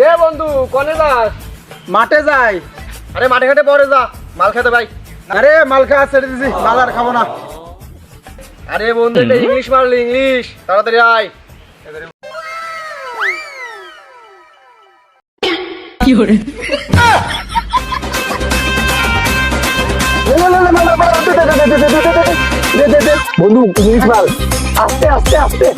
রে বন্ধু কোনে যাস? মাঠে যাই। আরে মাঠে ঘাটে পরে যা, মাল খেতে ভাই। আরে মাল খাওয়া ছেড়ে দিছি, মাল আর খাবো না। আরে বন্ধু এটা ইংলিশ মারলি, ইংলিশ তাড়াতাড়ি আয়। কি করে বন্ধু ইংলিশ মাল, আস্তে আস্তে আস্তে।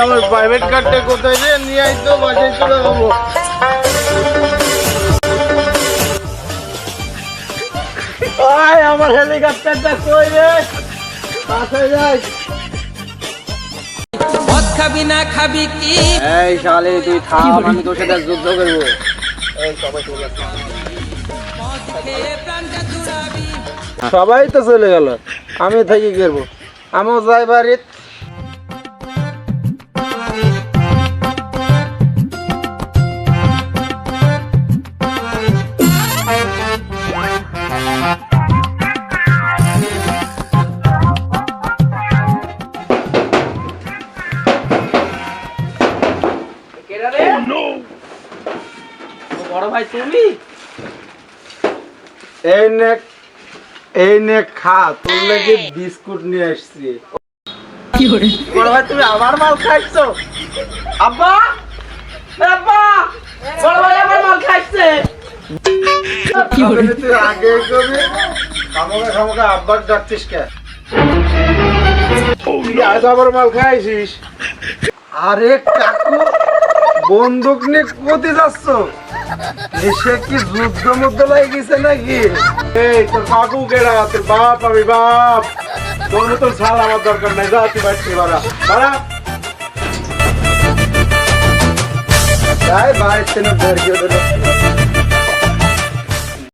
আমার প্রাইভেট কারটা কোথায় রে? নিয়ে আই তো, বাসায় চলে যাবো। আমার হেলিকপ্টারটা কই রে? বাসায় যাই। মদ খাবি না খাবি কি এই শালে তুই থাম, আমি তোর সাথে যুদ্ধ করবো। এই সবাই চলে যাচ্ছে। খেয়ে প্রাণটা জুড়াবি সবাই তো চলে গেল, আমি থেকে গেলবো। আমিও যাই বাড়ি। বড় ভাই তুমি? এই নে খা, তোর লাগে বিস্কুট নিয়ে আসছি। কি করে বড় ভাই তুমি আমার মাল খাইছো? আব্বা, আব্বা, বড় ভাই আমার মাল খাইছে। কি করে তুই আগে কবি, খামোকা আব্বার ডাকছিস কে? তুই আজ আবার মাল খাইছিস? আরে কাকু, বন্দুক নিয়ে কোথায় যাচ্ছ? এসে কি যুদ্ধ মধ্যে লাগে গেছে নাকি? এই তোর কাকু কেডা? তোর বাপ? আমি বাপ। তোর মতন ছাল আমার দরকার নাই, যা তুই বাড়ছি বাড়া বাড়া। যাই বাড়িতে না বের করে